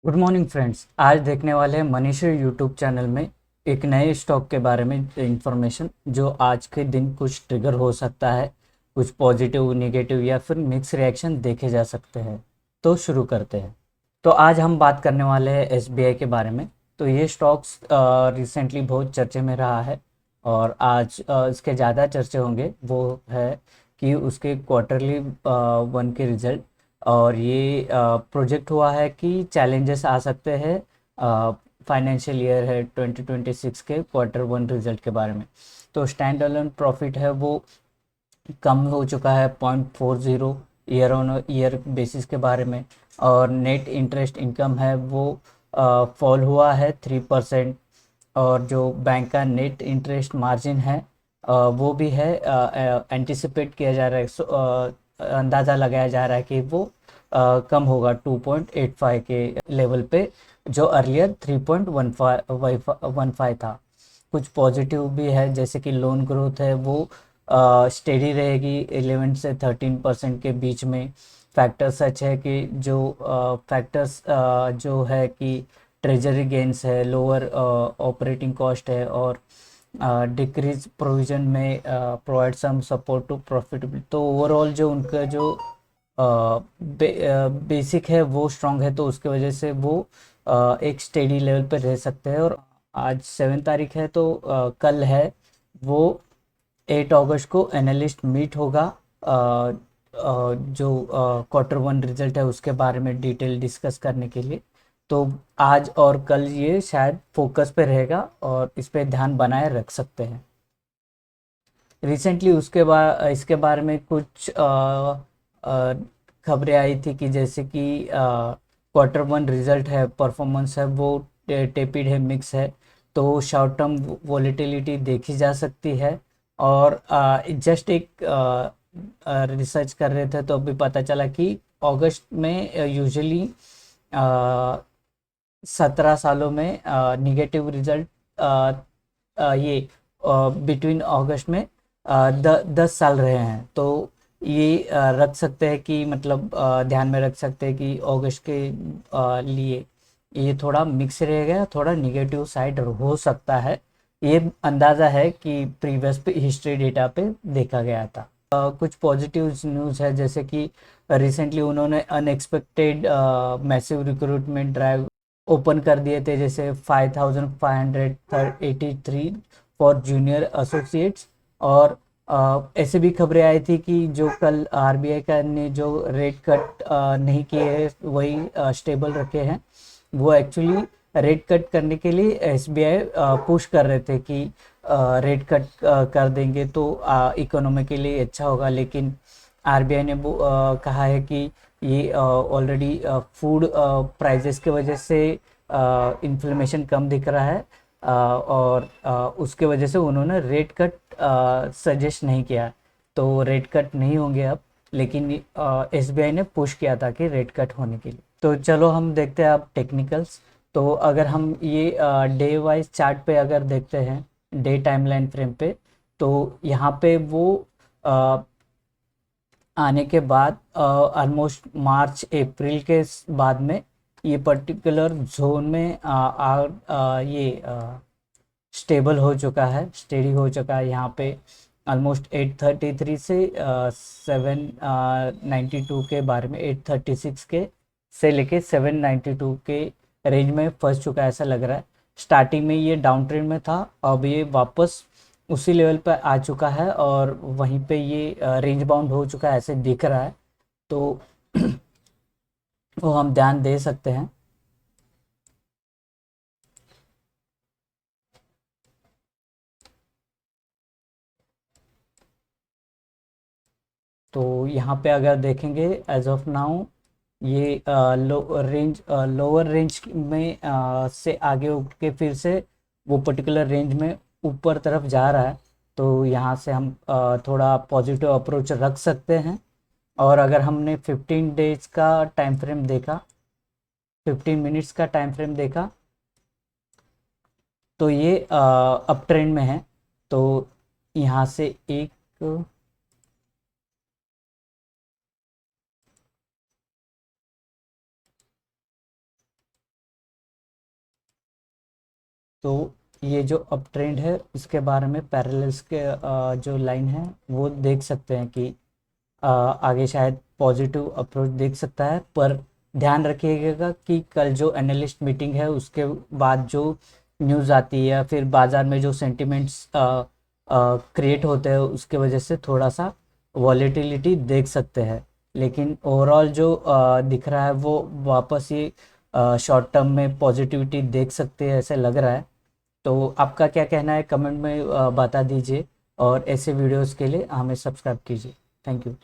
Good morning friends. आज देखने वाले हैं मनीष यूट्यूब चैनल में एक नए स्टॉक के बारे में इंफॉर्मेशन जो आज के दिन कुछ ट्रिगर हो सकता है। कुछ पॉजिटिव नेगेटिव या फिर मिक्स रिएक्शन देखे जा सकते हैं। तो शुरू करते हैं। तो आज हम बात करने वाले हैं एसबीआई के बारे में। तो ये स्टॉक्स रिसेंटली बहुत चर्चे में रहा है और आज इसके ज़्यादा चर्चे होंगे वो है कि उसके क्वार्टरली वन के रिजल्ट। और ये प्रोजेक्ट हुआ है कि चैलेंजेस आ सकते हैं फाइनेंशियल ईयर है 2026 के क्वार्टर वन रिजल्ट के बारे में। तो स्टैंड अलोन प्रॉफिट है वो कम हो चुका है 0.40 ईयर ऑन ईयर बेसिस के बारे में। और नेट इंटरेस्ट इनकम है वो फॉल हुआ है 3%। और जो बैंक का नेट इंटरेस्ट मार्जिन है वो भी है एंटिसिपेट किया जा रहा है। अंदाज़ा लगाया जा रहा है कि वो कम होगा 2.85 के लेवल पे, जो अर्लियर 3.15 था। कुछ पॉजिटिव भी है जैसे कि लोन ग्रोथ है वो स्टेडी रहेगी 11 से 13% के बीच में। फैक्टर्स सच है कि जो फैक्टर्स जो है कि ट्रेजरी गेंस है, लोअर ऑपरेटिंग कॉस्ट है और डिक्रीज प्रोविजन में provide some support to profitability. तो ओवरऑल जो उनका जो बेसिक है वो स्ट्रांग है, तो उसके वजह से वो एक स्टेडी लेवल पर रह सकते हैं। और आज 7 तारीख है तो कल है वो 8 अगस्त को एनालिस्ट मीट होगा। जो क्वार्टर वन रिजल्ट है उसके बारे में डिटेल डिस्कस करने के लिए। तो आज और कल ये शायद फोकस पे रहेगा और इस पे ध्यान बनाए रख सकते हैं। रिसेंटली उसके बाद इसके बारे में कुछ खबरें आई थी कि जैसे कि क्वार्टर वन रिजल्ट है, परफॉर्मेंस है वो टेपिड है, मिक्स है। तो शॉर्ट टर्म वॉलेटिलिटी देखी जा सकती है। और जस्ट एक रिसर्च कर रहे थे तो अभी पता चला कि अगस्त में यूजुअली 17 सालों में निगेटिव रिजल्ट ये बिटवीन अगस्त में 10 साल रहे हैं। तो ये रख सकते हैं कि मतलब ध्यान में रख सकते हैं कि अगस्त के लिए ये थोड़ा मिक्स रहेगा, थोड़ा निगेटिव साइड हो सकता है। ये अंदाज़ा है कि प्रीवियस पे हिस्ट्री डेटा पे देखा गया था। कुछ पॉजिटिव न्यूज़ है जैसे कि रिसेंटली उन्होंने unexpected massive recruitment drive open कर दिए थे, जैसे 5583 फॉर जूनियर एसोसिएट्स। और ऐसे भी खबरें आई थी कि जो कल आरबीआई का ने जो रेट कट नहीं किए हैं वही स्टेबल रखे हैं। वो एक्चुअली रेट कट करने के लिए एसबीआई पुश कर रहे थे कि रेट कट कर देंगे तो इकोनॉमी के लिए अच्छा होगा। लेकिन आरबीआई ने वो कहा है कि ये ऑलरेडी फूड प्राइजेस के वजह से इन्फ्लेमेशन कम दिख रहा है। और उसके वजह से उन्होंने रेट कट सजेस्ट नहीं किया। तो रेट कट नहीं होंगे अब, लेकिन एसबीआई ने पुश किया था कि रेट कट होने के लिए। तो चलो हम देखते हैं अब टेक्निकल्स। तो अगर हम ये डे वाइज चार्ट पे अगर देखते हैं, डे टाइमलाइन फ्रेम पे, तो यहाँ पे वो अ, आने के बाद ऑलमोस्ट मार्च अप्रैल के बाद में ये पर्टिकुलर जोन में ये स्टेबल हो चुका है, स्टेडी हो चुका है। यहाँ पे ऑलमोस्ट 833 से 792 के बारे में, 836 के से लेके 792 के रेंज में फंस चुका है ऐसा लग रहा है। स्टार्टिंग में ये डाउन ट्रेंड में था, अब ये वापस उसी लेवल पर आ चुका है और वहीं पे ये रेंज बाउंड हो चुका है ऐसे दिख रहा है। तो वो हम ध्यान दे सकते हैं। तो यहाँ पे अगर देखेंगे एज ऑफ नाउ ये लोअर रेंज में से आगे उठ के फिर से वो पर्टिकुलर रेंज में ऊपर तरफ जा रहा है। तो यहाँ से हम थोड़ा पॉजिटिव अप्रोच रख सकते हैं। और अगर हमने 15 डेज का टाइम फ्रेम देखा, 15 मिनट्स का टाइम फ्रेम देखा, तो ये अप ट्रेंड में है। तो यहाँ से एक तो ये जो अप ट्रेंड है इसके बारे में पैरेलल्स के जो लाइन है वो देख सकते हैं कि आगे शायद पॉजिटिव अप्रोच देख सकता है, पर ध्यान रखिएगा कि कल जो एनालिस्ट मीटिंग है उसके बाद जो न्यूज़ आती है या फिर बाजार में जो सेंटिमेंट्स क्रिएट होते हैं उसके वजह से थोड़ा सा वॉलेटिलिटी देख सकते हैं। लेकिन ओवरऑल जो दिख रहा है वो वापस ये शॉर्ट टर्म में पॉजिटिविटी देख सकते हैं ऐसे लग रहा है। तो आपका क्या कहना है कमेंट में बता दीजिए, और ऐसे वीडियोस के लिए हमें सब्सक्राइब कीजिए। Thank you.